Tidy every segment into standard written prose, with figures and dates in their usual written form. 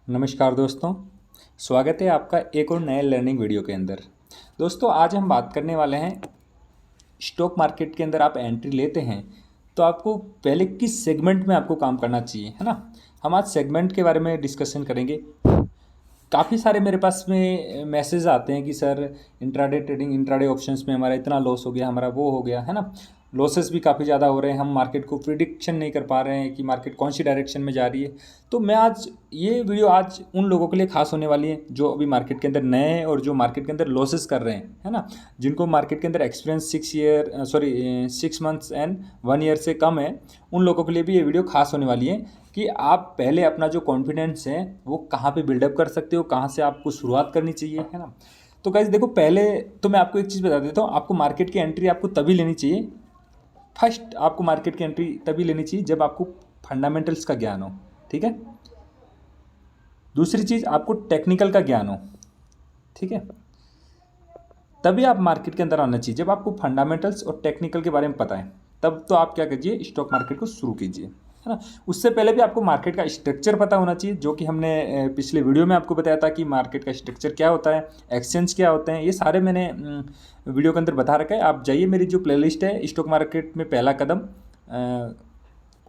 नमस्कार दोस्तों, स्वागत है आपका एक और नए लर्निंग वीडियो के अंदर। दोस्तों आज हम बात करने वाले हैं स्टॉक मार्केट के अंदर आप एंट्री लेते हैं तो आपको पहले किस सेगमेंट में आपको काम करना चाहिए, है ना। हम आज सेगमेंट के बारे में डिस्कशन करेंगे। काफ़ी सारे मेरे पास में मैसेज आते हैं कि sir intraday trading, intraday options में हमारा इतना लॉस हो गया, हमारा वो हो गया, है ना। लॉसेस भी काफ़ी ज़्यादा हो रहे हैं, हम मार्केट को प्रिडिक्शन नहीं कर पा रहे हैं कि मार्केट कौन सी डायरेक्शन में जा रही है। तो मैं आज ये वीडियो आज उन लोगों के लिए खास होने वाली है जो अभी मार्केट के अंदर नए हैं और जो मार्केट के अंदर लॉसेस कर रहे हैं, है ना। जिनको मार्केट के अंदर एक्सपीरियंस 6 मंथ्स एंड 1 ईयर से कम है, उन लोगों के लिए भी ये वीडियो खास होने वाली है कि आप पहले अपना जो कॉन्फिडेंस है वो कहाँ पे बिल्डअप कर सकते हो, कहाँ से आपको शुरुआत करनी चाहिए, है ना। तो गाइस देखो, पहले तो मैं आपको एक चीज़ बता देता हूँ, आपको मार्केट की एंट्री आपको तभी लेनी चाहिए। फर्स्ट आपको मार्केट की एंट्री तभी लेनी चाहिए जब आपको फंडामेंटल्स का ज्ञान हो, ठीक है। दूसरी चीज़, आपको टेक्निकल का ज्ञान हो, ठीक है। तभी आप मार्केट के अंदर आना चाहिए जब आपको फंडामेंटल्स और टेक्निकल के बारे में पता है। तब तो आप क्या कीजिए, स्टॉक मार्केट को शुरू कीजिए, है ना। उससे पहले भी आपको मार्केट का स्ट्रक्चर पता होना चाहिए, जो कि हमने पिछले वीडियो में आपको बताया था कि मार्केट का स्ट्रक्चर क्या होता है, एक्सचेंज क्या होते हैं, ये सारे मैंने वीडियो के अंदर बता रखा है। आप जाइए, मेरी जो प्लेलिस्ट है स्टॉक मार्केट में पहला कदम,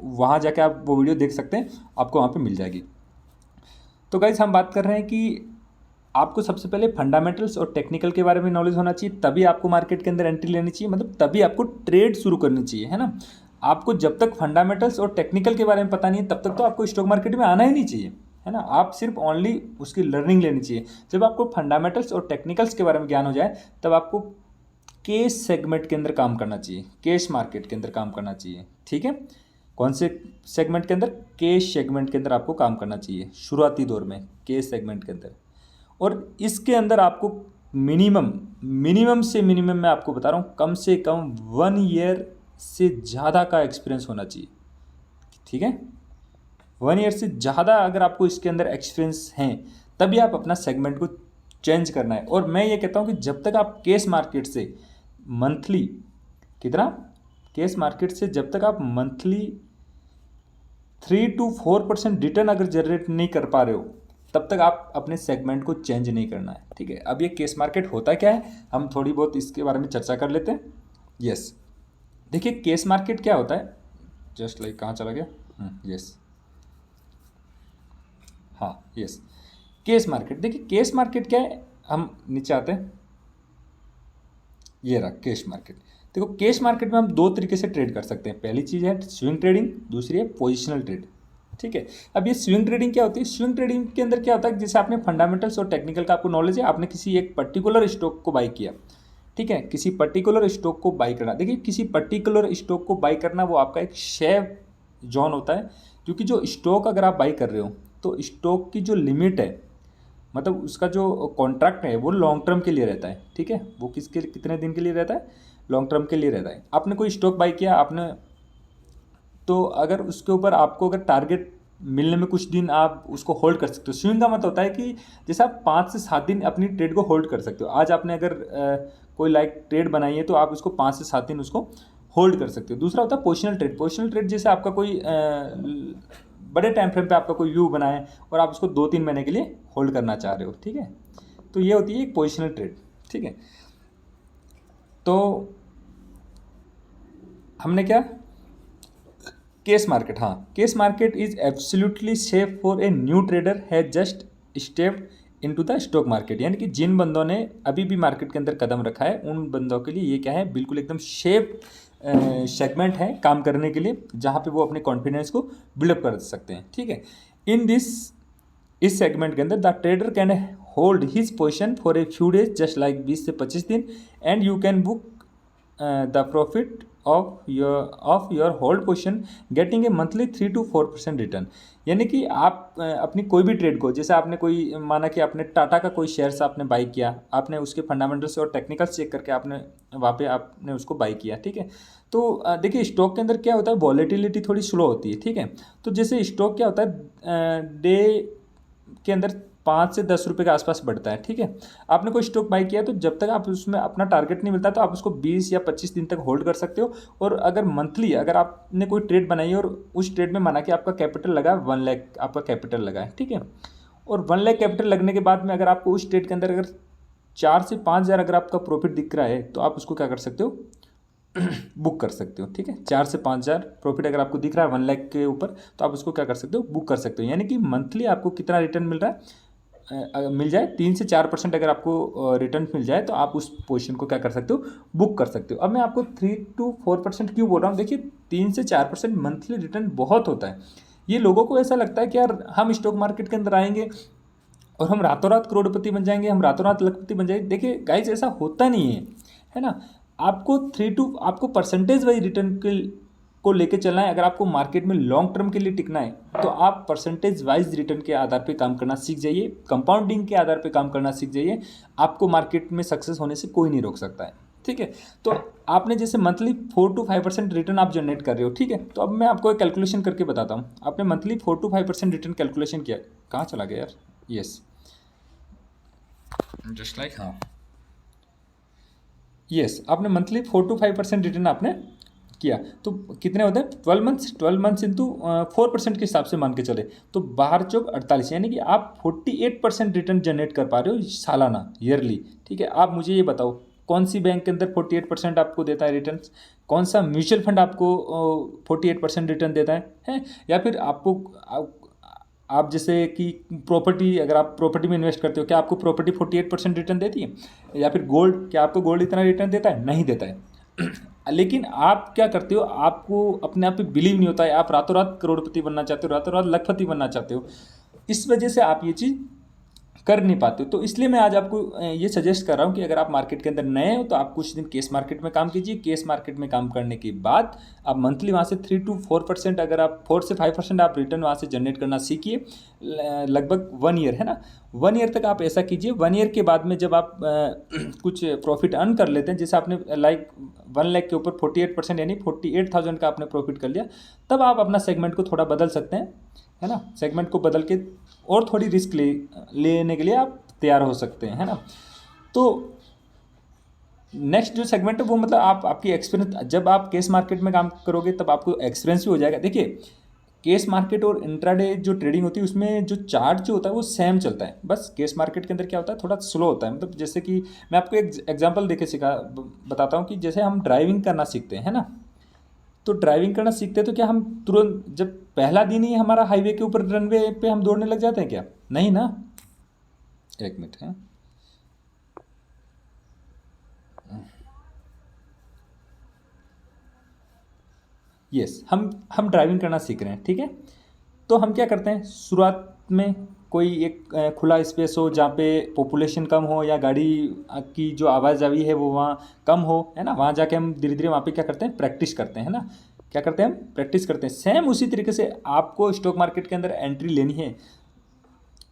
वहाँ जाके आप वो वीडियो देख सकते हैं, आपको वहाँ पे मिल जाएगी। तो गाइस हम बात कर रहे हैं कि आपको सबसे पहले फंडामेंटल्स और टेक्निकल के बारे में नॉलेज होना चाहिए, तभी आपको मार्केट के अंदर एंट्री लेनी चाहिए, मतलब तभी आपको ट्रेड शुरू करनी चाहिए, है ना। आपको जब तक फंडामेंटल्स और टेक्निकल के बारे में पता नहीं है तब तक तो आपको स्टॉक मार्केट में आना ही नहीं चाहिए, है ना। आप सिर्फ ओनली उसकी लर्निंग लेनी चाहिए। जब आपको फंडामेंटल्स और टेक्निकल्स के बारे में ज्ञान हो जाए तब आपको कैश सेगमेंट के अंदर काम करना चाहिए, कैश मार्केट के अंदर काम करना चाहिए, ठीक है। कौन से सेगमेंट के अंदर? कैश सेगमेंट के अंदर आपको काम करना चाहिए शुरुआती दौर में, कैश सेगमेंट के अंदर। और इसके अंदर आपको मिनिमम मिनिमम से मिनिमम मैं आपको बता रहा हूँ, कम से कम 1 ईयर से ज़्यादा का एक्सपीरियंस होना चाहिए, ठीक है। 1 ईयर से ज़्यादा अगर आपको इसके अंदर एक्सपीरियंस हैं तभी आप अपना सेगमेंट को चेंज करना है। और मैं ये कहता हूँ कि जब तक आप कैश मार्केट से मंथली कितना, कैश मार्केट से जब तक आप मंथली 3 to 4% रिटर्न अगर जनरेट नहीं कर पा रहे हो तब तक आप अपने सेगमेंट को चेंज नहीं करना है, ठीक है। अब ये केस मार्केट होता क्या है, हम थोड़ी बहुत इसके बारे में चर्चा कर लेते हैं। यस, देखिए केस मार्केट क्या होता है, जस्ट लाइक कहाँ चला गया, यस, हाँ यस, केस मार्केट। देखिए केस मार्केट क्या है, हम नीचे आते हैं, ये रहा केस मार्केट। देखो केस मार्केट में हम दो तरीके से ट्रेड कर सकते हैं। पहली चीज़ है स्विंग ट्रेडिंग, दूसरी है पोजिशनल ट्रेड, ठीक है। अब ये स्विंग ट्रेडिंग क्या होती है? स्विंग ट्रेडिंग के अंदर क्या होता है, जैसे आपने फंडामेंटल्स और टेक्निकल का आपको नॉलेज है, आपने किसी एक पर्टिकुलर स्टॉक को बाई किया, ठीक है। किसी पर्टिकुलर स्टॉक को बाई करना, देखिए किसी पर्टिकुलर स्टॉक को बाई करना वो आपका एक शेयर जोन होता है, क्योंकि जो स्टॉक अगर आप बाई कर रहे हो तो स्टॉक की जो लिमिट है, मतलब उसका जो कॉन्ट्रैक्ट है वो लॉन्ग टर्म के लिए रहता है, ठीक है। वो किसके कितने दिन के लिए रहता है? लॉन्ग टर्म के लिए रहता है। आपने कोई स्टॉक बाई किया आपने, तो अगर उसके ऊपर आपको अगर टारगेट मिलने में कुछ दिन आप उसको होल्ड कर सकते हो। स्विंग का मतलब होता है कि जैसे आप 5 से 7 दिन अपनी ट्रेड को होल्ड कर सकते हो। आज आपने अगर कोई लाइक ट्रेड बनाई है तो आप उसको 5 से 7 दिन उसको होल्ड कर सकते हो। दूसरा होता है पोजिशनल ट्रेड। पोजिशनल ट्रेड जैसे आपका कोई बड़े टाइम फ्रेम पे आपका कोई व्यू बना है और आप उसको 2-3 महीने के लिए होल्ड करना चाह रहे हो, ठीक है। तो ये होती है एक पोजिशनल ट्रेड, ठीक है। तो हमने क्या, केस मार्केट, हाँ case market is absolutely safe for a new trader has just stepped into the stock market. यानी कि जिन बंदों ने अभी भी मार्केट के अंदर कदम रखा है उन बंदों के लिए ये क्या है, बिल्कुल एकदम सेफ सेगमेंट है काम करने के लिए, जहाँ पे वो अपने कॉन्फिडेंस को बिल्डअप कर सकते हैं, ठीक है। इन दिस, इस सेगमेंट के अंदर the trader can hold his position for a few days, just like 20 से 25 दिन, and you can book the profit of your hold position getting a monthly 3 to 4% return. यानी कि आप अपनी कोई भी ट्रेड को, जैसे आपने कोई माना कि आपने टाटा का कोई शेयर्स आपने बाई किया, आपने उसके फंडामेंटल्स और टेक्निकल्स चेक करके आपने वहाँ पे आपने उसको बाई किया, ठीक है। तो देखिए स्टॉक के अंदर क्या होता है, वॉलेटिलिटी थोड़ी स्लो होती है, ठीक है। तो जैसे स्टॉक क्या होता है, डे के अंदर 5 से 10 रुपये के आसपास बढ़ता है, ठीक है। आपने कोई स्टॉक बाई किया तो जब तक आप उसमें अपना टारगेट नहीं मिलता तो आप उसको 20 या 25 दिन तक होल्ड कर सकते हो। और अगर मंथली अगर आपने कोई ट्रेड बनाई है और उस ट्रेड में माना कि आपका कैपिटल लगा 1 लाख, आपका कैपिटल लगा है, ठीक है। और 1 लाख कैपिटल लगने के बाद में अगर आपको उस ट्रेड के अंदर अगर 4 से 5 हज़ार अगर आपका प्रॉफिट दिख रहा है तो आप उसको क्या कर सकते हो, बुक कर सकते हो। ठीक है, 4 से 5 हज़ार प्रॉफिट अगर आपको दिख रहा है 1 लाख के ऊपर तो आप उसको क्या कर सकते हो, बुक कर सकते हो। यानी कि मंथली आपको कितना रिटर्न मिल रहा है, मिल जाए 3 से 4% अगर आपको रिटर्न मिल जाए तो आप उस पोजीशन को क्या कर सकते हो, बुक कर सकते हो। अब मैं आपको 3 to 4% क्यों बोल रहा हूँ, देखिए 3 से 4% मंथली रिटर्न बहुत होता है। ये लोगों को ऐसा लगता है कि यार हम स्टॉक मार्केट के अंदर आएंगे और हम रातों रात करोड़पति बन जाएंगे, हम रातों रात लखपति बन जाएंगे। देखिए गाइस ऐसा होता नहीं है ना। आपको परसेंटेज वाइज रिटर्न के को लेके चलना है। अगर आपको मार्केट में लॉन्ग टर्म के लिए टिकना है तो आप परसेंटेज वाइज रिटर्न के आधार पे काम करना सीख जाइए, कंपाउंडिंग के आधार पे काम करना सीख जाइए। आपको मार्केट में सक्सेस होने से कोई नहीं रोक सकता है। ठीक है, तो आपने जैसे मंथली 4 to 5% रिटर्न आप जनरेट कर रहे हो। ठीक है, तो अब मैं आपको एक कैलकुलेशन करके बताता हूँ। आपने मंथली 4 to 5% रिटर्न कैलकुलेशन किया, कहाँ चला गया यार, यस जस्ट लाइक, हाँ यस, आपने मंथली 4 to 5% रिटर्न आपने किया तो कितने होते हैं, 12 मंथ्स इंटू 4% के हिसाब से मान के चले तो 12×4 = 48, यानी कि आप 48% रिटर्न जनरेट कर पा रहे हो सालाना, ईयरली। ठीक है, आप मुझे ये बताओ कौन सी बैंक के अंदर 48% आपको देता है रिटर्न, कौन सा म्यूचुअल फंड आपको 48% रिटर्न देता है? या फिर आप जैसे कि प्रॉपर्टी, अगर आप प्रॉपर्टी में इन्वेस्ट करते हो, क्या आपको प्रॉपर्टी 48% रिटर्न देती है? या फिर गोल्ड, क्या आपको गोल्ड इतना रिटर्न देता है? नहीं देता है। लेकिन आप क्या करते हो, आपको अपने आप पे बिलीव नहीं होता है, आप रातों रात करोड़पति बनना चाहते हो, रातों रात लखपति बनना चाहते हो। इस वजह से आप ये चीज़ कर नहीं पाते हो। तो इसलिए मैं आज आपको ये सजेस्ट कर रहा हूँ कि अगर आप मार्केट के अंदर नए हो तो आप कुछ दिन केस मार्केट में काम कीजिए। केस मार्केट में काम करने के बाद आप मंथली वहाँ से 3 to 4%, अगर आप 4 से 5% आप रिटर्न वहाँ से जनरेट करना सीखिए, लगभग 1 ईयर है ना, 1 ईयर तक आप ऐसा कीजिए। 1 ईयर के बाद में जब आप कुछ प्रॉफिट अर्न कर लेते हैं, जैसे आपने लाइक 1 लाख के ऊपर 48% यानी 48,000 का आपने प्रॉफिट कर लिया, तब आप अपना सेगमेंट को थोड़ा बदल सकते हैं, है ना। सेगमेंट को बदल के और थोड़ी रिस्क लेने के लिए आप तैयार हो सकते हैं, है ना। तो नेक्स्ट जो सेगमेंट है वो मतलब आपकी एक्सपीरियंस, जब आप केस मार्केट में काम करोगे तब आपको एक्सपीरियंस भी हो जाएगा। देखिए केस मार्केट और इंट्राडे जो ट्रेडिंग होती है उसमें जो चार्ट जो होता है वो सेम चलता है, बस केस मार्केट के अंदर क्या होता है थोड़ा स्लो होता है। मतलब जैसे कि मैं आपको एक एग्जांपल देके बताता हूँ कि जैसे हम ड्राइविंग करना सीखते हैं, है ना। तो ड्राइविंग करना सीखते हैं तो क्या हम तुरंत जब पहला दिन ही हमारा हाईवे के ऊपर रनवे पे हम दौड़ने लग जाते हैं क्या? नहीं ना, एक मिनट है। यस, हम ड्राइविंग करना सीख रहे हैं, ठीक है। तो हम क्या करते हैं, शुरुआत में कोई एक खुला स्पेस हो जहाँ पे पॉपुलेशन कम हो या गाड़ी की जो आवाजावी है वो वहाँ कम हो, है ना। वहाँ जाके हम धीरे धीरे वहाँ पे क्या करते हैं, प्रैक्टिस करते हैं, है ना। क्या करते हैं, हम प्रैक्टिस करते हैं। सेम उसी तरीके से आपको स्टॉक मार्केट के अंदर एंट्री लेनी है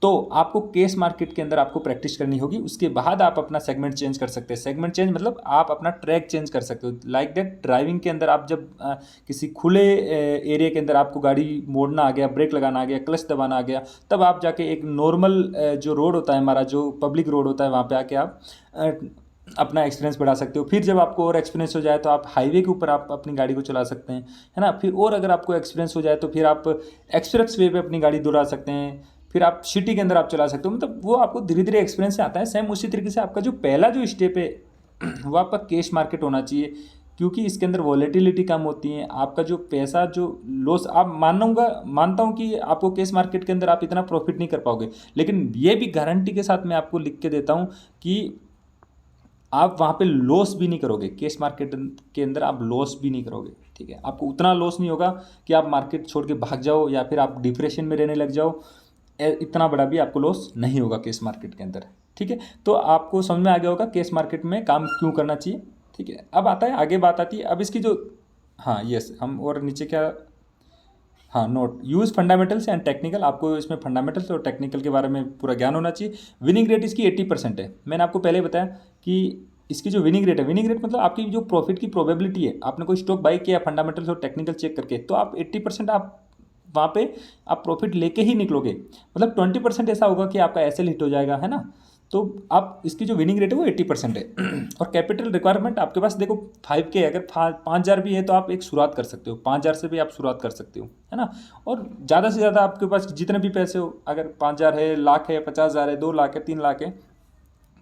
तो आपको केस मार्केट के अंदर आपको प्रैक्टिस करनी होगी। उसके बाद आप अपना सेगमेंट चेंज कर सकते हैं। सेगमेंट चेंज मतलब आप अपना ट्रैक चेंज कर सकते हो। लाइक दैट ड्राइविंग के अंदर आप जब किसी खुले एरिया के अंदर आपको गाड़ी मोड़ना आ गया, ब्रेक लगाना आ गया, क्लच दबाना आ गया, तब आप जाके एक नॉर्मल जो रोड होता है हमारा, जो पब्लिक रोड होता है, वहाँ पे आके आप अपना एक्सपीरियंस बढ़ा सकते हो। फिर जब आपको और एक्सपीरियंस हो जाए तो आप हाईवे के ऊपर आप अपनी गाड़ी को चला सकते हैं, है ना। फिर और अगर आपको एक्सपीरियंस हो जाए तो फिर आप एक्सप्रेस वे पे अपनी गाड़ी दौड़ा सकते हैं। फिर आप सिटी के अंदर आप चला सकते हो। मतलब वो आपको धीरे धीरे एक्सपीरियंस से आता है। सेम उसी तरीके से आपका जो पहला जो स्टेप है वो आपका कैश मार्केट होना चाहिए, क्योंकि इसके अंदर वॉलेटिलिटी कम होती है। आपका जो पैसा जो लॉस, आप मानता हूँ कि आपको कैश मार्केट के अंदर आप इतना प्रॉफिट नहीं कर पाओगे, लेकिन ये भी गारंटी के साथ मैं आपको लिख के देता हूँ कि आप वहाँ पे लॉस भी नहीं करोगे। कैश मार्केट के अंदर आप लॉस भी नहीं करोगे, ठीक है। आपको उतना लॉस नहीं होगा कि आप मार्केट छोड़ के भाग जाओ या फिर आप डिप्रेशन में रहने लग जाओ। इतना बड़ा भी आपको लॉस नहीं होगा केस मार्केट के अंदर, ठीक है। तो आपको समझ में आ गया होगा केस मार्केट में काम क्यों करना चाहिए, ठीक है। अब आता है आगे, बात आती है अब इसकी जो, हाँ यस, हम और नीचे क्या, हाँ note, use fundamentals and technical. आपको इसमें फंडामेंटल्स और टेक्निकल के बारे में पूरा ज्ञान होना चाहिए। विनिंग रेट इसकी 80% है। मैंने आपको पहले बताया कि इसकी जो विनिंग रेट है, विनिंग रेट मतलब आपकी जो प्रॉफिट की प्रोबेबिलिटी है, आपने कोई स्टॉक बाई किया फंडामेंटल्स और टेक्निकल चेक करके, तो आप 80% आप वहाँ पे आप प्रॉफिट लेके ही निकलोगे। मतलब 20% ऐसा होगा कि आपका एसएल हिट हो जाएगा, है ना। तो आप इसकी जो विनिंग रेट है वो 80% है। और कैपिटल रिक्वायरमेंट आपके पास देखो 5K, अगर 5,000 भी है तो आप एक शुरुआत कर सकते हो, 5,000 से भी आप शुरुआत कर सकते हो, है ना। और ज़्यादा से ज़्यादा आपके पास जितने भी पैसे हो, अगर 5,000 है, लाख है, 50,000 है, 2 लाख है, 3 लाख है,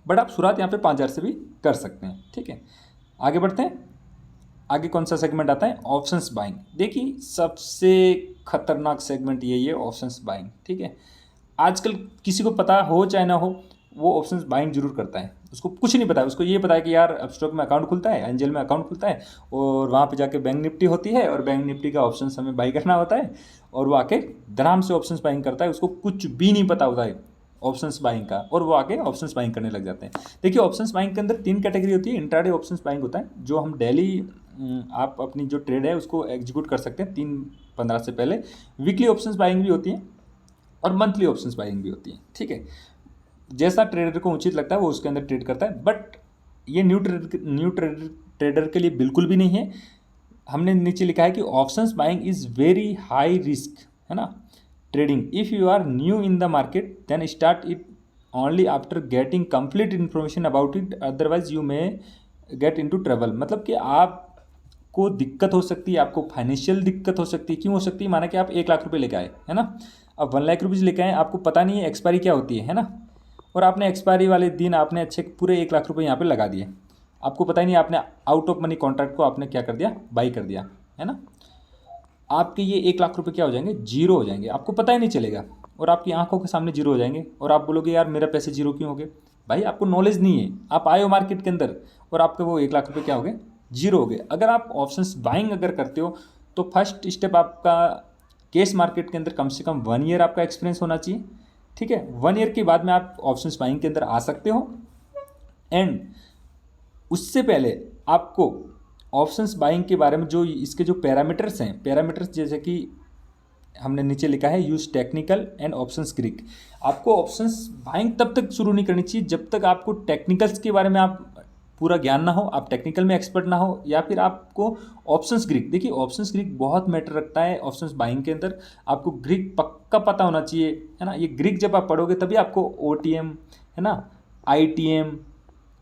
बट आप शुरुआत यहाँ पे 5,000 से भी कर सकते हैं। ठीक है, आगे बढ़ते हैं। आगे कौन सा सेगमेंट आता है? Options buying. देखिए सबसे खतरनाक सेगमेंट यही है, ऑप्शंस बाइंग। ठीक है, आजकल किसी को पता हो चाहे ना हो, वो ऑप्शंस बाइंग जरूर करता है। उसको कुछ नहीं पता है, उसको ये पता है कि यार अपस्टॉक में अकाउंट खुलता है, एंजल में अकाउंट खुलता है, और वहाँ पे जाके बैंक निफ्टी होती है, और बैंक निफ्टी का ऑप्शंस हमें बाई करना होता है, और वो आके धड़ाम से ऑप्शंस बाइंग करता है। उसको कुछ भी नहीं पता होता है ऑप्शंस बाइंग का, और वो आके ऑप्शंस बाइंग करने लग जाते हैं। देखिए ऑप्शंस बाइंग के अंदर 3 कैटेगरी होती है। इंट्राडे ऑप्शंस बाइंग होता है, जो हम डेली आप अपनी जो ट्रेड है उसको एग्जीक्यूट कर सकते हैं 3-15 से पहले। वीकली ऑप्शंस बाइंग भी होती है, और मंथली ऑप्शंस बाइंग भी होती है। ठीक है, जैसा ट्रेडर को उचित लगता है वो उसके अंदर ट्रेड करता है, बट ये न्यू ट्रेडर के लिए बिल्कुल भी नहीं है। हमने नीचे लिखा है कि options buying is very high risk, है ना, trading. If you are new in the market then start it only after getting complete information about it, otherwise you may get into trouble. मतलब कि आपको दिक्कत हो सकती है, आपको फाइनेंशियल दिक्कत हो सकती है। क्यों हो सकती है? माना कि आप 1 लाख रुपये लेके आए, है ना, अब 1 लाख रुपीज़ लेके आए, आपको पता नहीं है एक्सपायरी क्या होती है ना, और आपने एक्सपायरी वाले दिन आपने अच्छे पूरे 1 लाख रुपये यहाँ पे लगा दिए। आपको पता ही नहीं, आपने आउट ऑफ मनी कॉन्ट्रैक्ट को आपने क्या कर दिया, बाई कर दिया, है ना। आपके ये 1 लाख रुपये क्या हो जाएंगे? जीरो हो जाएंगे, आपको पता ही नहीं चलेगा, और आपकी आंखों के सामने जीरो हो जाएंगे, और आप बोलोगे यार मेरा पैसे जीरो क्यों हो गए? भाई आपको नॉलेज नहीं है, आप आए हो मार्केट के अंदर और आपके वो 1 लाख रुपये क्या हो गए? जीरो हो गए। अगर आप ऑप्शंस बाइंग अगर करते हो तो फर्स्ट स्टेप आपका केस मार्केट के अंदर कम से कम 1 ईयर आपका एक्सपीरियंस होना चाहिए। ठीक है, 1 ईयर के बाद में आप ऑप्शंस बाइंग के अंदर आ सकते हो। एंड उससे पहले आपको ऑप्शंस बाइंग के बारे में जो इसके जो पैरामीटर्स हैं, पैरामीटर्स जैसे कि हमने नीचे लिखा है use technical and options Greek. आपको ऑप्शंस बाइंग तब तक शुरू नहीं करनी चाहिए जब तक आपको टेक्निकल्स के बारे में आप पूरा ज्ञान ना हो, आप टेक्निकल में एक्सपर्ट ना हो, या फिर आपको ऑप्शंस ग्रीक। देखिए ऑप्शंस ग्रीक बहुत मैटर रखता है ऑप्शंस बाइंग के अंदर। आपको ग्रीक पक्का पता होना चाहिए, है ना। ये ग्रीक जब आप पढ़ोगे तभी आपको OTM, है ना, ITM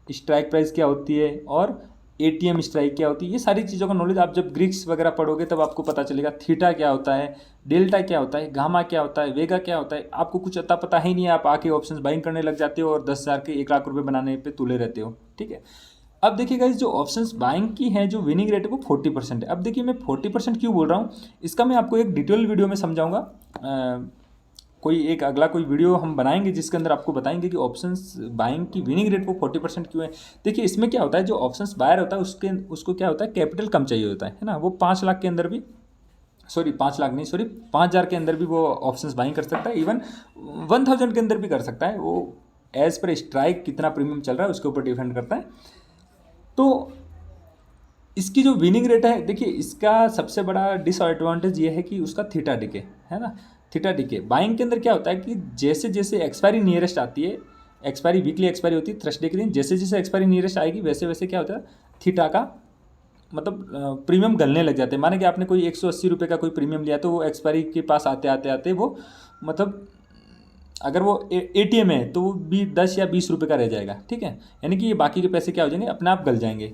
स्ट्राइक प्राइस क्या होती है, और ATM स्ट्राइक क्या होती है, ये सारी चीज़ों का नॉलेज आप जब ग्रीक्स वगैरह पढ़ोगे तब आपको पता चलेगा। थीटा क्या होता है, डेल्टा क्या होता है, गामा क्या होता है, वेगा क्या होता है, आपको कुछ अता पता ही नहीं है। आप आके ऑप्शंस बाइंग करने लग जाते हो और 10,000 के 1 लाख रुपये बनाने पे तुले रहते हो। ठीक है, अब देखिए गाइस, जो ऑप्शंस बाइंग की है जो विनिंग रेट है वो 40% है। अब देखिए मैं 40% क्यों बोल रहा हूँ, इसका मैं आपको एक डिटेल वीडियो में समझाऊंगा। कोई एक अगला कोई वीडियो हम बनाएंगे जिसके अंदर आपको बताएंगे कि ऑप्शंस बाइंग की विनिंग रेट वो 40% क्यों है। देखिए इसमें क्या होता है, जो ऑप्शंस बायर होता है उसको क्या होता है, कैपिटल कम चाहिए होता है ना। वो 5 लाख के अंदर भी, 5 लाख नहीं, 5,000 के अंदर भी वो ऑप्शंस बाइंग कर सकता है। इवन 1,000 के अंदर भी कर सकता है। वो एज पर स्ट्राइक कितना प्रीमियम चल रहा है उसके ऊपर डिपेंड करता है। तो इसकी जो विनिंग रेट है, देखिए इसका सबसे बड़ा डिसएडवांटेज ये है कि उसका थीटा डिके, है ना। थीटा डिके बाइंग के अंदर क्या होता है कि जैसे जैसे एक्सपायरी नियरेस्ट आती है, एक्सपायरी वीकली एक्सपायरी होती है थर्सडे के दिन, जैसे जैसे एक्सपायरी नियरेस्ट आएगी वैसे वैसे क्या होता है, थीटा का मतलब प्रीमियम गलने लग जाते हैं। माने कि आपने कोई 180 रुपये का कोई प्रीमियम लिया तो वो एक्सपायरी के पास आते आते आते वो मतलब अगर वो ATM है तो वो भी 10 या 20 रुपये का रह जाएगा। ठीक है, यानी कि ये बाकी के पैसे क्या हो जाएंगे, अपने आप गल जाएंगे।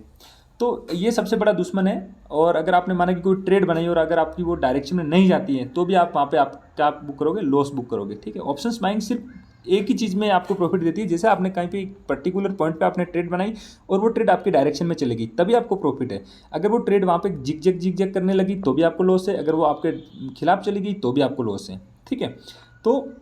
तो ये सबसे बड़ा दुश्मन है। और अगर आपने माना कि कोई ट्रेड बनाई और अगर आपकी वो डायरेक्शन में नहीं जाती है तो भी आप वहाँ पे आप क्या बुक करोगे, लॉस बुक करोगे। ठीक है, ऑप्शंस बाइंग सिर्फ एक ही चीज़ में आपको प्रॉफिट देती है, जैसे आपने कहीं पे एक पर्टिकुलर पॉइंट पे आपने ट्रेड बनाई और वो ट्रेड आपकी डायरेक्शन में चलेगी तभी आपको प्रॉफिट है। अगर वो ट्रेड वहाँ पे जिग करने लगी तो भी आपको लॉस है, अगर वो आपके खिलाफ चलेगी तो भी आपको लॉस है। ठीक है, तो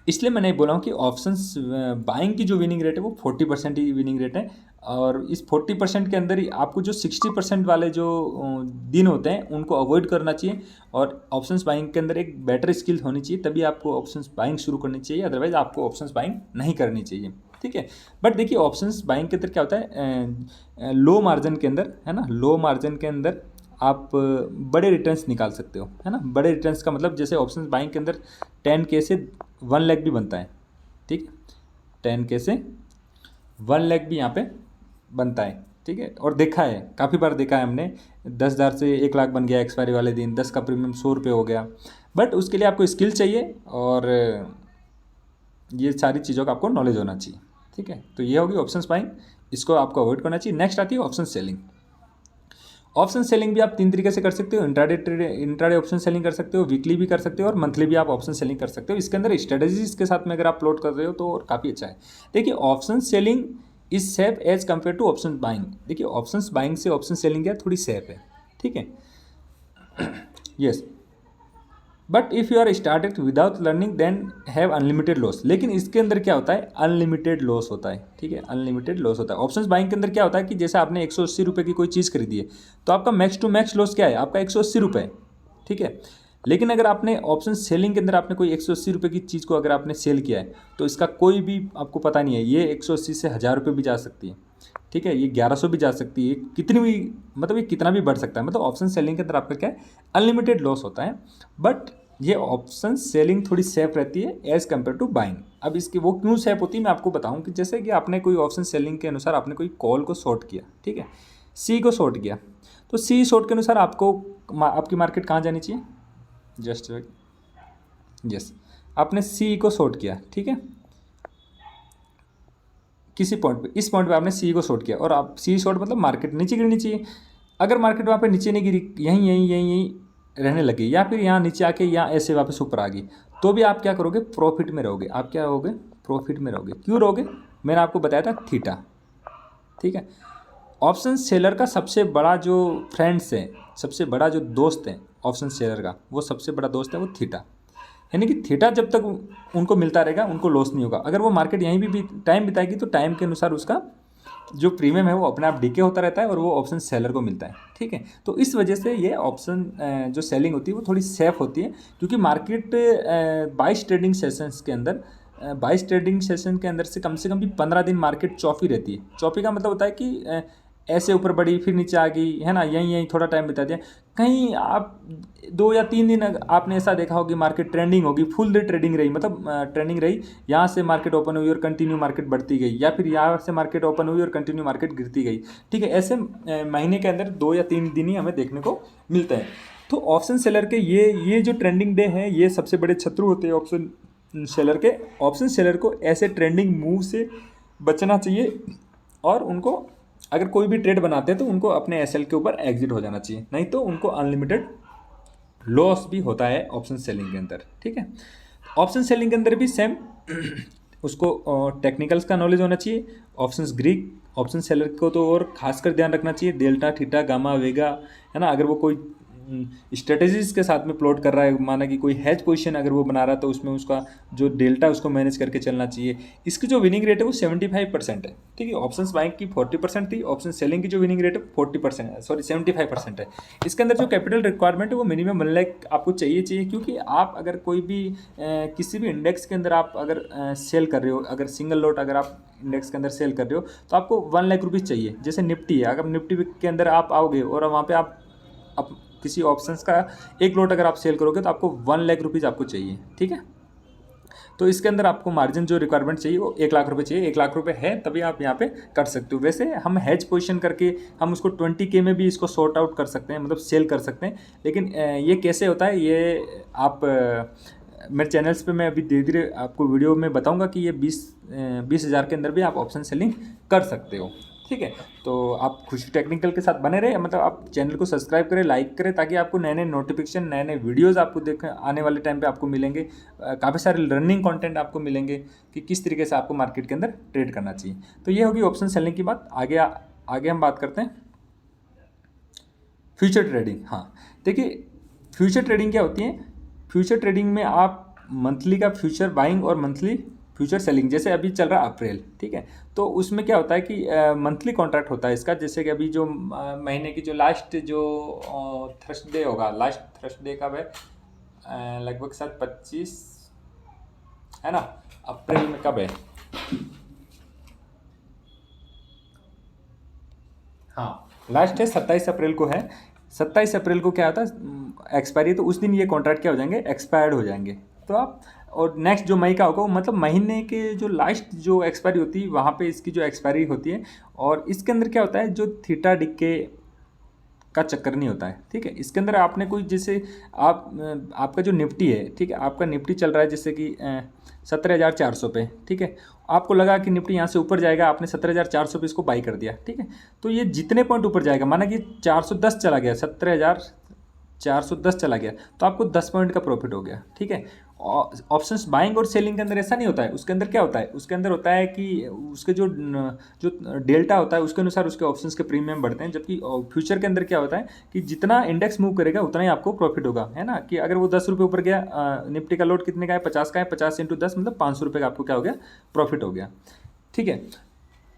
इसलिए मैंने बोला हूँ कि ऑप्शंस बाइंग की जो विनिंग रेट है वो 40% ही विनिंग रेट है। और इस 40% के अंदर ही आपको जो 60% वाले जो दिन होते हैं उनको अवॉइड करना चाहिए, और ऑप्शंस बाइंग के अंदर एक बेटर स्किल होनी चाहिए, तभी आपको ऑप्शंस बाइंग शुरू करनी चाहिए, अदरवाइज आपको ऑप्शंस बाइंग नहीं करनी चाहिए। ठीक है, बट देखिए ऑप्शंस बाइंग के अंदर क्या होता है, लो मार्जिन के अंदर, है ना, लो मार्जिन के अंदर आप बड़े रिटर्न्स निकाल सकते हो, है ना। बड़े रिटर्न्स का मतलब जैसे ऑप्शंस बाइंग के अंदर 10K से 1 लाख भी बनता है। ठीक है, 10K से 1 लाख भी यहाँ पे बनता है। ठीक है, और देखा है, काफ़ी बार देखा है हमने, 10,000 से 1 लाख बन गया एक्सपायरी वाले दिन, 10 का प्रीमियम 100 रुपये हो गया। बट उसके लिए आपको स्किल चाहिए और ये सारी चीज़ों का आपको नॉलेज होना चाहिए। ठीक है। ठीक है, तो ये होगी ऑप्शंस बाइंग, इसको आपको अवॉइड करना चाहिए। नेक्स्ट आती है ऑप्शन सेलिंग। ऑप्शन सेलिंग भी आप 3 तरीके से कर सकते हो, इंट्राडे ऑप्शन सेलिंग कर सकते हो, वीकली भी कर सकते हो और मंथली भी आप ऑप्शन सेलिंग कर सकते हो। इसके अंदर स्ट्रेटजीज के साथ में अगर आप प्लॉट कर रहे हो तो काफ़ी अच्छा है। देखिए option selling is safe as compare to option buying. देखिए ऑप्शन बाइंग से ऑप्शन सेलिंग क्या थोड़ी सेफ है, ठीक है, yes. But if you are started without learning then have unlimited loss. लेकिन इसके अंदर क्या होता है, अनलिमिटेड लॉस होता है, ठीक है, अनलिमिटेड लॉस होता है। ऑप्शंस बाइंग के अंदर क्या होता है कि जैसे आपने 180 रुपये की कोई चीज़ खरीदी है तो आपका मैक्स टू मैक्स लॉस क्या है, आपका 180 रुपये, ठीक है। लेकिन अगर आपने ऑप्शन सेलिंग के अंदर आपने कोई 180 रुपये की चीज़ को अगर आपने सेल किया है तो इसका कोई भी आपको पता नहीं है, ये 180 से 1000 रुपये भी जा सकती है, ठीक है, ये 1100 भी जा सकती है, कितनी भी, मतलब ये कितना भी बढ़ सकता है। मतलब ऑप्शन सेलिंग के अंदर आपका क्या है, अनलिमिटेड लॉस होता है। बट ये ऑप्शन सेलिंग थोड़ी सेफ रहती है एज़ कम्पेयर टू बाइंग। अब इसकी वो क्यों सेफ होती है मैं आपको बताऊं कि जैसे कि आपने कोई ऑप्शन सेलिंग के अनुसार आपने कोई कॉल को शॉर्ट किया, ठीक है, सी को शॉर्ट किया, तो सी शॉर्ट के अनुसार आपको आपकी मार्केट कहाँ जानी चाहिए, जस्ट यस, आपने सी को शॉर्ट किया, ठीक है, किसी पॉइंट पे, इस पॉइंट पे आपने सी को शॉर्ट किया और आप सी शॉर्ट मतलब मार्केट नीचे गिरनी चाहिए। अगर मार्केट वहाँ पे नीचे नहीं गिरी, यहीं यहीं यहीं यहीं रहने लगी या फिर यहाँ नीचे आके यहाँ ऐसे वापस ऊपर आ गई, तो भी आप क्या करोगे, प्रॉफिट में रहोगे। आप क्या रहोगे, प्रॉफिट में रहोगे। क्यों रहोगे, मैंने आपको बताया था थीटा, ठीक है। ऑप्शन सेलर का सबसे बड़ा जो फ्रेंड्स है, सबसे बड़ा जो दोस्त है ऑप्शन सेलर का, वो सबसे बड़ा दोस्त है वो थीटा। यानी कि थीटा जब तक उनको मिलता रहेगा उनको लॉस नहीं होगा। अगर वो मार्केट यहीं भी टाइम बिताएगी तो टाइम के अनुसार उसका जो प्रीमियम है वो अपने आप डीके होता रहता है और वो ऑप्शन सेलर को मिलता है, ठीक है। तो इस वजह से ये ऑप्शन जो सेलिंग होती है वो थोड़ी सेफ होती है, क्योंकि मार्केट 22 ट्रेडिंग सेशंस के अंदर 22 ट्रेडिंग सेशन के अंदर से कम भी 15 दिन मार्केट चौफी रहती है। चौफी का मतलब होता है कि ऐसे ऊपर बढ़ी फिर नीचे आ गई, है ना, यहीं यहीं थोड़ा टाइम बिता दिया। कहीं आप 2 या 3 दिन आपने ऐसा देखा होगी मार्केट ट्रेंडिंग होगी, फुल डे ट्रेडिंग रही, मतलब ट्रेंडिंग रही, यहाँ से मार्केट ओपन हुई और कंटिन्यू मार्केट बढ़ती गई, या फिर यहाँ से मार्केट ओपन हुई और कंटिन्यू मार्केट गिरती गई, ठीक है। ऐसे महीने के अंदर 2 या 3 दिन ही हमें देखने को मिलता है। तो ऑप्शन सेलर के ये जो ट्रेंडिंग डे हैं ये सबसे बड़े शत्रु होते हैं ऑप्शन सेलर के। ऑप्शन सेलर को ऐसे ट्रेंडिंग मूव से बचना चाहिए और उनको अगर कोई भी ट्रेड बनाते हैं तो उनको अपने एसएल के ऊपर एग्जिट हो जाना चाहिए, नहीं तो उनको अनलिमिटेड लॉस भी होता है ऑप्शन सेलिंग के अंदर, ठीक है। ऑप्शन सेलिंग के अंदर भी सेम उसको टेक्निकल्स का नॉलेज होना चाहिए। ऑप्शंस ग्रीक ऑप्शन सेलर को तो और खासकर ध्यान रखना चाहिए, डेल्टा, थीटा, गामा, वेगा, है ना। अगर वो कोई स्ट्रेटजीज के साथ में प्लॉट कर रहा है, माना कि कोई हैज पोजीशन अगर वो बना रहा है तो उसमें उसका जो डेल्टा उसको मैनेज करके चलना चाहिए। इसकी जो विनिंग रेट है वो 75% है, ठीक है। ऑप्शंस बाइंग की 40% थी, ऑप्शन सेलिंग की जो विनिंग रेट है 40% है, सॉरी 75% है। इसके अंदर जो कैपिटल रिक्वायरमेंट है वो मिनिमम 1 लाख आपको चाहिए, क्योंकि आप अगर कोई भी किसी भी इंडेक्स के अंदर आप अगर सेल कर रहे हो, अगर सिंगल लॉट अगर आप इंडेक्स के अंदर सेल कर रहे हो तो आपको 1 लाख रुपीज़ चाहिए। जैसे निफ्टी है, अगर निफ्टी के अंदर आप आओगे और वहाँ पे आप किसी ऑप्शंस का 1 लॉट अगर आप सेल करोगे तो आपको 1 लाख रुपीज़ आपको चाहिए, ठीक है। तो इसके अंदर आपको मार्जिन जो रिक्वायरमेंट चाहिए वो 1 लाख रुपए चाहिए। 1 लाख रुपए है तभी आप यहाँ पे कर सकते हो। वैसे हम हैज पोजीशन करके हम उसको 20K में भी इसको सॉर्ट आउट कर सकते हैं, मतलब सेल कर सकते हैं। लेकिन ये कैसे होता है ये आप मेरे चैनल्स पे मैं अभी धीरे धीरे आपको वीडियो में बताऊंगा कि ये 20 हज़ार के अंदर भी आप ऑप्शन सेलिंग कर सकते हो, ठीक है। तो आप खुशी टेक्निकल के साथ बने रहे, मतलब आप चैनल को सब्सक्राइब करें, लाइक करें, ताकि आपको नए नए नोटिफिकेशन, नए नए वीडियोस आपको आने वाले टाइम पे आपको मिलेंगे। काफ़ी सारे लर्निंग कंटेंट आपको मिलेंगे कि किस तरीके से आपको मार्केट के अंदर ट्रेड करना चाहिए। तो ये होगी ऑप्शन सेलिंग की बात। आगे हम बात करते हैं फ्यूचर ट्रेडिंग। हाँ देखिए, फ्यूचर ट्रेडिंग क्या होती है। फ्यूचर ट्रेडिंग में आप मंथली का फ्यूचर बाइंग और मंथली फ्यूचर सेलिंग, जैसे अभी चल रहा है अप्रैल, ठीक है। तो उसमें क्या होता है कि मंथली कॉन्ट्रैक्ट होता है इसका। जैसे कि अभी जो महीने की जो लास्ट जो थर्सडे होगा, लास्ट थर्सडे कब है, लगभग शायद 25 है ना, अप्रैल में कब है, हाँ लास्ट है 27 अप्रैल को है। 27 अप्रैल को क्या होता है, एक्सपायरी, तो उस दिन ये कॉन्ट्रैक्ट क्या हो जाएंगे, एक्सपायर्ड हो जाएंगे। तो आप और नेक्स्ट जो मई का होगा, मतलब महीने के जो लास्ट जो एक्सपायरी होती है वहाँ पे इसकी जो एक्सपायरी होती है। और इसके अंदर क्या होता है, जो थीटा डिके का चक्कर नहीं होता है, ठीक है। इसके अंदर आपने कोई जैसे आपका जो निफ्टी है, ठीक है, आपका निफ्टी चल रहा है जैसे कि 17,400 पे, ठीक है। आपको लगा कि निफ्टी यहाँ से ऊपर जाएगा, आपने 17,400 पे इसको बाई कर दिया, ठीक है। तो ये जितने पॉइंट ऊपर जाएगा, माना कि 410 चला गया, 17,410 चला गया, तो आपको 10 पॉइंट का प्रॉफिट हो गया, ठीक है। ऑप्शंस बाइंग और सेलिंग के अंदर ऐसा नहीं होता है। उसके अंदर क्या होता है, उसके अंदर होता है कि उसके जो डेल्टा होता है उसके अनुसार उसके ऑप्शंस के प्रीमियम बढ़ते हैं, जबकि फ्यूचर के अंदर क्या होता है कि जितना इंडेक्स मूव करेगा उतना ही आपको प्रॉफिट होगा, है ना। कि अगर वो 10 रुपये ऊपर गया, निफ्टी का लोड कितने का है, 50 का है, 50 × 10 मतलब 500 रुपये का आपको क्या हो गया, प्रॉफिट हो गया, ठीक है।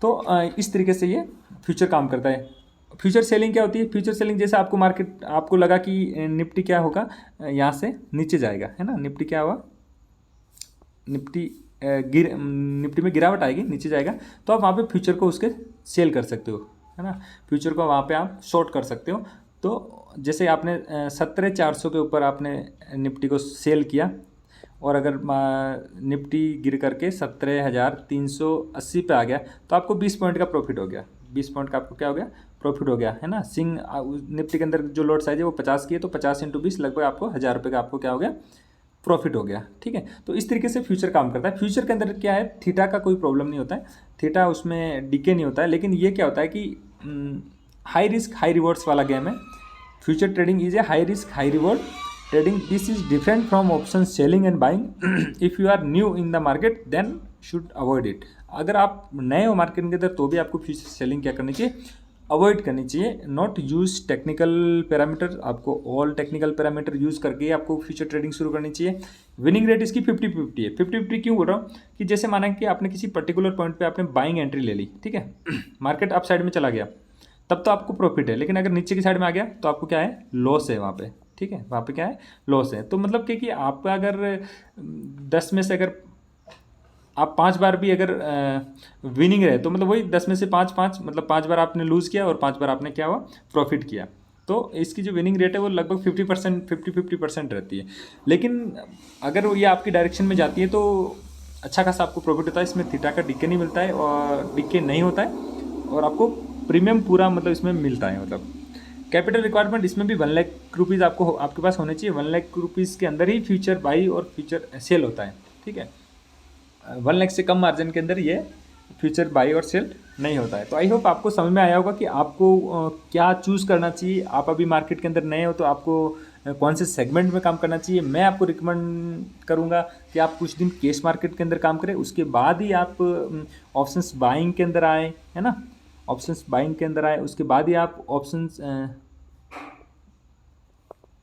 तो इस तरीके से ये फ्यूचर काम करता है। फ्यूचर सेलिंग क्या होती है, फ्यूचर सेलिंग जैसे आपको मार्केट, आपको लगा कि निफ्टी क्या होगा, यहाँ से नीचे जाएगा, है ना। निफ्टी क्या हुआ, निफ्टी में गिरावट आएगी, नीचे जाएगा, तो आप वहाँ पे फ्यूचर को उसके सेल कर सकते हो, है ना। फ्यूचर को वहाँ पे आप शॉर्ट कर सकते हो। तो जैसे आपने 17,400 के ऊपर आपने निफ्टी को सेल किया, और अगर निफ्टी गिर करके 17,380 पे आ गया, तो आपको 20 पॉइंट का प्रॉफिट हो गया। 20 पॉइंट का आपको क्या हो गया, प्रॉफिट हो गया, है ना। निफ्टी के अंदर जो लॉट साइज है वो 50 की है, तो 50 × 20 लगभग आपको 1,000 रुपये का आपको क्या हो गया, प्रॉफिट हो गया, ठीक है। तो इस तरीके से फ्यूचर काम करता है। फ्यूचर के अंदर क्या है, थीटा का कोई प्रॉब्लम नहीं होता है, थीटा उसमें डीके नहीं होता है, लेकिन ये क्या होता है कि हाई रिस्क हाई रिवॉर्ड्स वाला गेम है। Future trading is a high risk high reward trading, this is different from option selling and buying. If you are new in the market then should avoid it. अगर आप नए हो market के अंदर तो भी आपको फ्यूचर सेलिंग क्या करनी चाहिए, अवॉइड करनी चाहिए। नॉट यूज टेक्निकल पैरामीटर, आपको ऑल टेक्निकल पैरामीटर यूज़ करके आपको फ्यूचर ट्रेडिंग शुरू करनी चाहिए। विनिंग रेट इसकी 50-50 है। 50-50 क्यों बोल रहा हूँ कि जैसे माना कि आपने किसी पर्टिकुलर पॉइंट पे आपने बाइंग एंट्री ले ली, ठीक है, मार्केट अप साइड में चला गया, तब तो आपको प्रॉफिट है, लेकिन अगर नीचे की साइड में आ गया तो आपको क्या है, लॉस है वहाँ पे, ठीक है। वहाँ पे क्या है, लॉस है। तो मतलब कि आप अगर 10 में से अगर आप 5 बार भी अगर विनिंग रहे, तो मतलब वही 10 में से 5 मतलब 5 बार आपने लूज़ किया और 5 बार आपने क्या हुआ, प्रॉफिट किया। तो इसकी जो विनिंग रेट है वो लगभग 50% रहती है। लेकिन अगर ये आपकी डायरेक्शन में जाती है तो अच्छा खासा आपको प्रॉफिट होता है। इसमें थीटा का डीके नहीं मिलता है, और डीके नहीं होता है, और आपको प्रीमियम पूरा मतलब इसमें मिलता है। मतलब कैपिटल रिक्वायरमेंट इसमें भी 1 लाख रुपीज़ आपको आपके पास होने चाहिए। 1 लाख रुपीज़ के अंदर ही फ्यूचर बाई और फ्यूचर सेल होता है, ठीक है। 1 लाख से कम मार्जिन के अंदर ये फ्यूचर बाई और सेल नहीं होता है। तो आई होप आपको समझ में आया होगा कि आपको क्या चूज़ करना चाहिए। आप अभी मार्केट के अंदर नए हो तो आपको कौन से सेगमेंट में काम करना चाहिए। मैं आपको रिकमेंड करूंगा कि आप कुछ दिन कैश मार्केट के अंदर काम करें, उसके बाद ही आप ऑप्शंस बाइंग के अंदर आए, है ना। ऑप्शंस बाइंग के अंदर आए, उसके बाद ही आप ऑप्शंस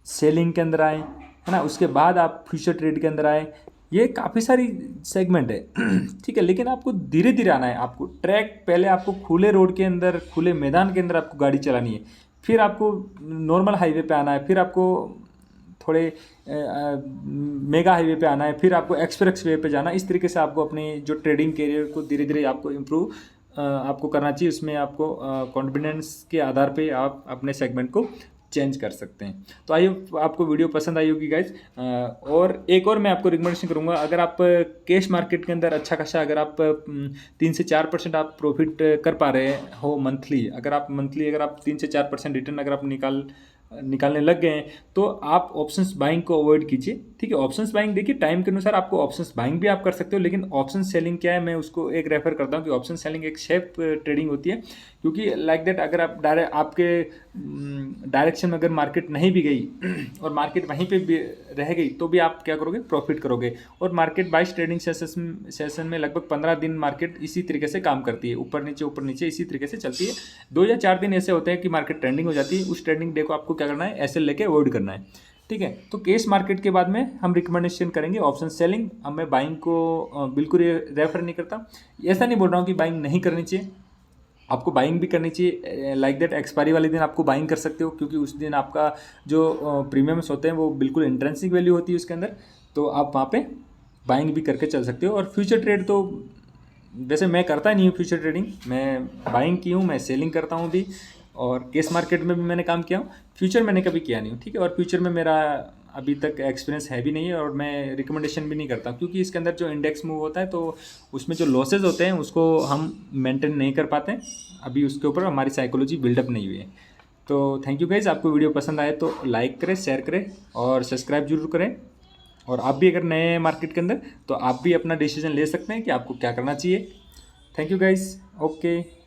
सेलिंग के अंदर आए, है ना। उसके बाद आप फ्यूचर ट्रेड के अंदर आए। ये काफ़ी सारी सेगमेंट है, ठीक है। लेकिन आपको धीरे धीरे आना है। आपको ट्रैक, पहले आपको खुले रोड के अंदर, खुले मैदान के अंदर आपको गाड़ी चलानी है, फिर आपको नॉर्मल हाईवे पे आना है, फिर आपको थोड़े मेगा हाईवे पे आना है, फिर आपको एक्सप्रेस वे पे जाना। इस तरीके से आपको अपने जो ट्रेडिंग करियर को धीरे धीरे आपको इम्प्रूव आपको करना चाहिए। उसमें आपको कॉन्फिडेंस के आधार पे आप अपने सेगमेंट को चेंज कर सकते हैं। तो आई होप आपको वीडियो पसंद आई होगी गाइज। और एक और मैं आपको रिकमेंडेशन करूंगा, अगर आप कैश मार्केट के अंदर अच्छा खासा, अगर आप 3 से 4% आप प्रॉफिट कर पा रहे हो मंथली, अगर आप 3 से 4% रिटर्न अगर आप निकालने लग गए हैं, तो आप ऑप्शंस बाइंग को अवॉइड कीजिए, ठीक है। ऑप्शंस बाइंग देखिए टाइम के अनुसार आपको ऑप्शंस बाइंग भी आप कर सकते हो, लेकिन ऑप्शन सेलिंग क्या है, मैं उसको एक रेफर करता हूँ कि ऑप्शन सेलिंग एक शेप ट्रेडिंग होती है। क्योंकि लाइक दैट अगर आप आपके डायरेक्शन में अगर मार्केट नहीं भी गई और मार्केट वहीं पे भी रह गई, तो भी आप क्या करोगे, प्रॉफिट करोगे। और मार्केट 22 ट्रेडिंग सेशन में लगभग 15 दिन मार्केट इसी तरीके से काम करती है, ऊपर नीचे इसी तरीके से चलती है। 2 या 4 दिन ऐसे होते हैं कि मार्केट ट्रेंडिंग हो जाती है। उस ट्रेंडिंग डे को आपको क्या करना है, ऐसे लेके अवॉइड करना है, ठीक है। तो कैश मार्केट के बाद में हम रिकमेंडेशन करेंगे ऑप्शन सेलिंग। अब मैं बाइंग को बिल्कुल रेफर नहीं करता। ऐसा नहीं बोल रहा हूँ कि बाइंग नहीं करनी चाहिए, आपको बाइंग भी करनी चाहिए। लाइक दैट एक्सपायरी वाले दिन आपको बाइंग कर सकते हो, क्योंकि उस दिन आपका जो प्रीमियम्स होते हैं वो बिल्कुल इंट्रेंसिक वैल्यू होती है उसके अंदर, तो आप वहाँ पे बाइंग भी करके चल सकते हो। और फ्यूचर ट्रेड तो वैसे मैं करता नहीं हूँ फ्यूचर ट्रेडिंग, मैं बाइंग की हूँ, मैं सेलिंग करता हूँ भी, और केस मार्केट में भी मैंने काम किया हूँ। फ्यूचर मैंने कभी किया नहीं हूँ, ठीक है। और फ्यूचर में मेरा अभी तक एक्सपीरियंस है भी नहीं है, और मैं रिकमेंडेशन भी नहीं करता, क्योंकि इसके अंदर जो इंडेक्स मूव होता है तो उसमें जो लॉसेज होते हैं उसको हम मेंटेन नहीं कर पाते, अभी उसके ऊपर हमारी साइकोलॉजी बिल्डअप नहीं हुई है। तो थैंक यू गाइज, आपको वीडियो पसंद आए तो लाइक करें, शेयर करें और सब्सक्राइब जरूर करें। और आप भी अगर नए हैं मार्केट के अंदर तो आप भी अपना डिसीजन ले सकते हैं कि आपको क्या करना चाहिए। Thank you guys, okay.